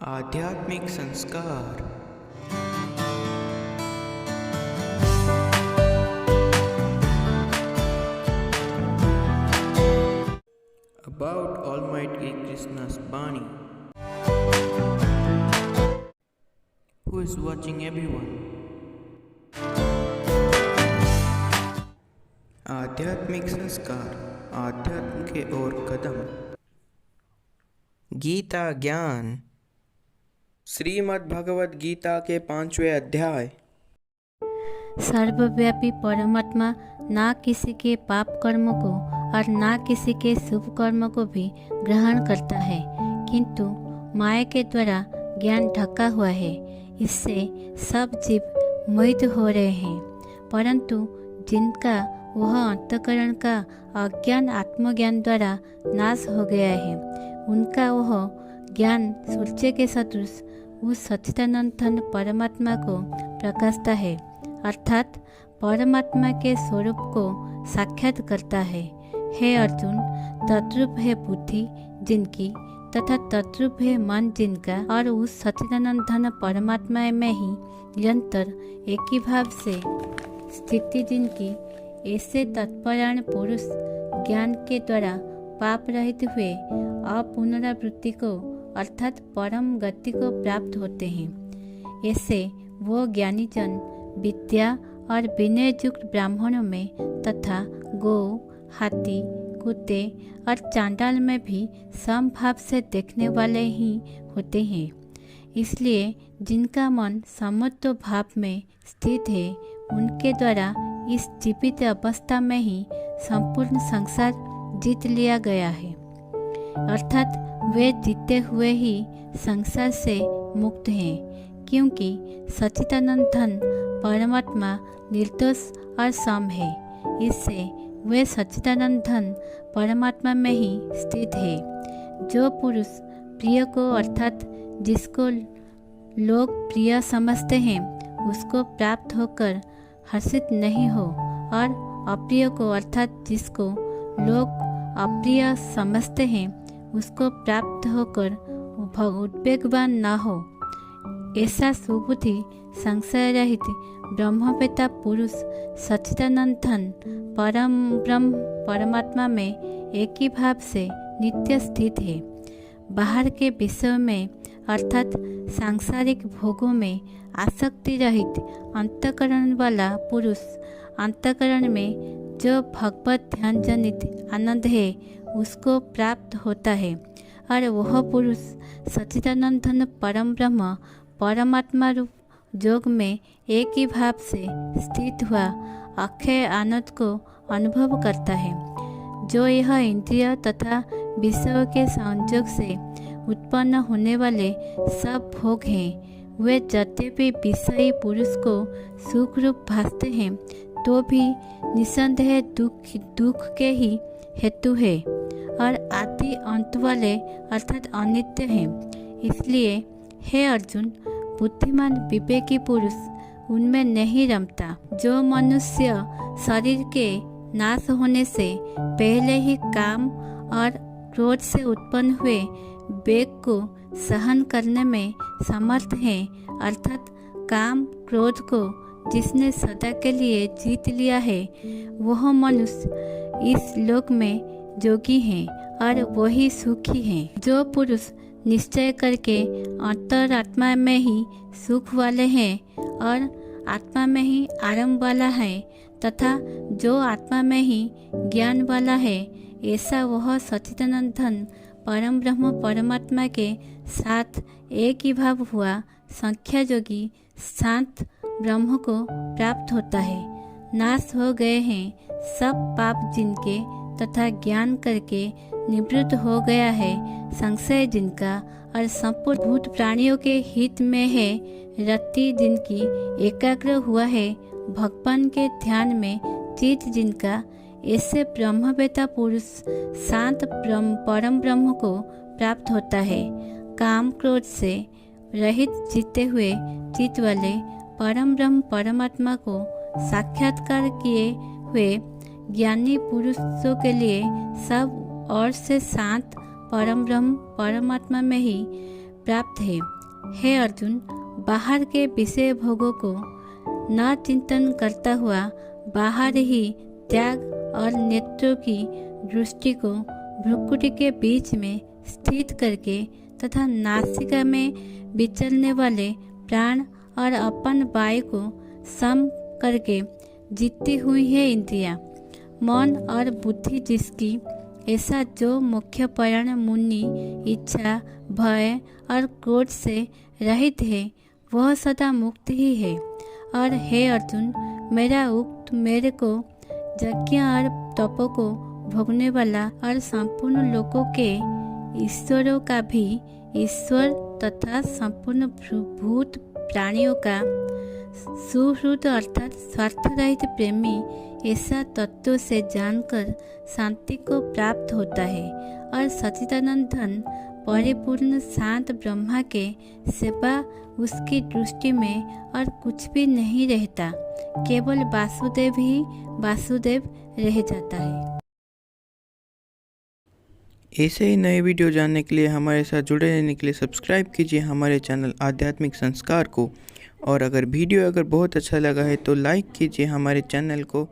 आध्यात्मिक संस्कार। About Almighty Krishna's Bani. Who is watching everyone? आध्यात्मिक संस्कार, आध्यात्म के ओर कदम। गीता ज्ञान। श्रीमद् भगवद गीता के 5वें अध्याय। सर्वव्यापी परमात्मा ना किसी के पाप कर्म को और ना किसी के शुभ कर्म को भी ग्रहण करता है, किंतु माया के द्वारा ज्ञान ढका हुआ है। इससे सब जीव मोहित हो रहे हैं, परंतु जिनका वह अंतःकरण का अज्ञान आत्मज्ञान द्वारा नाश हो गया है, उनका वह ज्ञान सूर्य के सदृश उस सच्चिदानंद परमात्मा को प्रकाशता है, अर्थात परमात्मा के स्वरूप को साक्षात करता है। हे अर्जुन, तद्रूप है बुद्धि जिनकी तथा तद्रूप है मन जिनका, और उस सच्चिदानंद परमात्मा में ही निरंतर एक ही भाव से स्थिति जिनकी, ऐसे तत्परायण पुरुष ज्ञान के द्वारा पाप रहित हुए अपुनरावृत्ति को अर्थात परम गति को प्राप्त होते हैं। ऐसे वो ज्ञानी जन विद्या और विनय युक्त ब्राह्मणों में तथा गौ, हाथी, कुत्ते और चांडाल में भी समभाव से देखने वाले ही होते हैं। इसलिए जिनका मन समत्व भाव में स्थित है, उनके द्वारा इस जीवित अवस्था में ही संपूर्ण संसार जीत लिया गया है, अर्थात वे जीते हुए ही संसार से मुक्त हैं, क्योंकि सच्चिदानंद परमात्मा निर्दोष और सम है। इससे वे सच्चिदानंद परमात्मा में ही स्थित है। जो पुरुष प्रिय को अर्थात जिसको लोग प्रिय समझते हैं, उसको प्राप्त होकर हर्षित नहीं हो, और अप्रिय को अर्थात जिसको लोग अप्रिय समझते हैं, उसको प्राप्त होकर उद्वेगवान न हो, ऐसा सुबुद्धि संशय रहित ब्रह्मवेत्ता पुरुष सच्चिदानंद परम ब्रह्म परमात्मा में एक ही भाव से नित्य स्थित है। बाहर के विषय में अर्थात सांसारिक भोगों में आसक्ति रहित अंतःकरण वाला पुरुष अंतःकरण में जो भगवत ध्यान जनित आनंद है, उसको प्राप्त होता है, और वह पुरुष सच्चिदानंद परम ब्रह्म परमात्मा रूप योग में एक ही भाव से स्थित हुआ अक्षय आनंद को अनुभव करता है। जो यह इंद्रिय तथा विषयों के संयोग से उत्पन्न होने वाले सब भोग हैं, वे यद्यपि विषयी पुरुष को सुख रूप भासते हैं, तो भी निसंदेह दुख के ही हेतु है और आदि अंत वाले अर्थात अनित्य हैं। इसलिए हे अर्जुन, बुद्धिमान विवेकी पुरुष उनमें नहीं रमता। जो मनुष्य शरीर के नाश होने से पहले ही काम और क्रोध से उत्पन्न हुए वेग को सहन करने में समर्थ है, अर्थात काम क्रोध को जिसने सदा के लिए जीत लिया है, वह मनुष्य इस लोक में जोगी हैं और वही सुखी हैं। जो पुरुष निश्चय करके अंतरात्मा में ही सुख वाले हैं और आत्मा में ही आराम वाला है, तथा जो आत्मा में ही ज्ञान वाला है, ऐसा वह सच्चिदानंद परम ब्रह्म परमात्मा के साथ एक ही भाव हुआ संख्या योगी शांत ब्रह्म को प्राप्त होता है। नाश हो गए हैं सब पाप जिनके, तथा ज्ञान करके निवृत्त हो गया है संशय जिनका, और संपूर्ण भूत प्राणियों के हित में है रति जिनकी, एकाग्र हुआ है भगवान के ध्यान में चित जिनका, ऐसे ब्रह्मवेत्ता पुरुष शांत परम ब्रह्म को प्राप्त होता है। काम क्रोध से रहित जीते हुए चित वाले परम ब्रह्म परमात्मा को साक्षात्कार किए हुए ज्ञानी पुरुषों के लिए सब और से शांत परम ब्रह्म परमात्मा में ही प्राप्त है। हे अर्जुन, बाहर के विषय भोगों को न चिंतन करता हुआ बाहर ही त्याग और नेत्रों की दृष्टि को भ्रुकुटी के बीच में स्थित करके तथा नासिका में विचलने वाले प्राण और अपन वायु को सम करके जीती हुई है इंद्रियां, मन और बुद्धि जिसकी, ऐसा जो मुख्य परायण मुनि इच्छा, भय और क्रोध से रहित है, वह सदा मुक्त ही है। और हे अर्जुन, मेरा उक्त मेरे को यज्ञ और तपों को भोगने वाला और संपूर्ण लोकों के ईश्वरों का भी ईश्वर तथा संपूर्ण भूत प्राणियों का सुहृद अर्थात स्वार्थ रहित प्रेमी ऐसा तत्व से जानकर शांति को प्राप्त होता है और सच्चिदानंद घन परिपूर्ण शांत ब्रह्मा के सेवा उसकी दृष्टि में और कुछ भी नहीं रहता, केवल वासुदेव ही वासुदेव रह जाता है। ऐसे ही नए वीडियो जानने के लिए हमारे साथ जुड़े रहने के लिए सब्सक्राइब कीजिए हमारे चैनल आध्यात्मिक संस्कार को। और अगर वीडियो बहुत अच्छा लगा है तो लाइक कीजिए हमारे चैनल को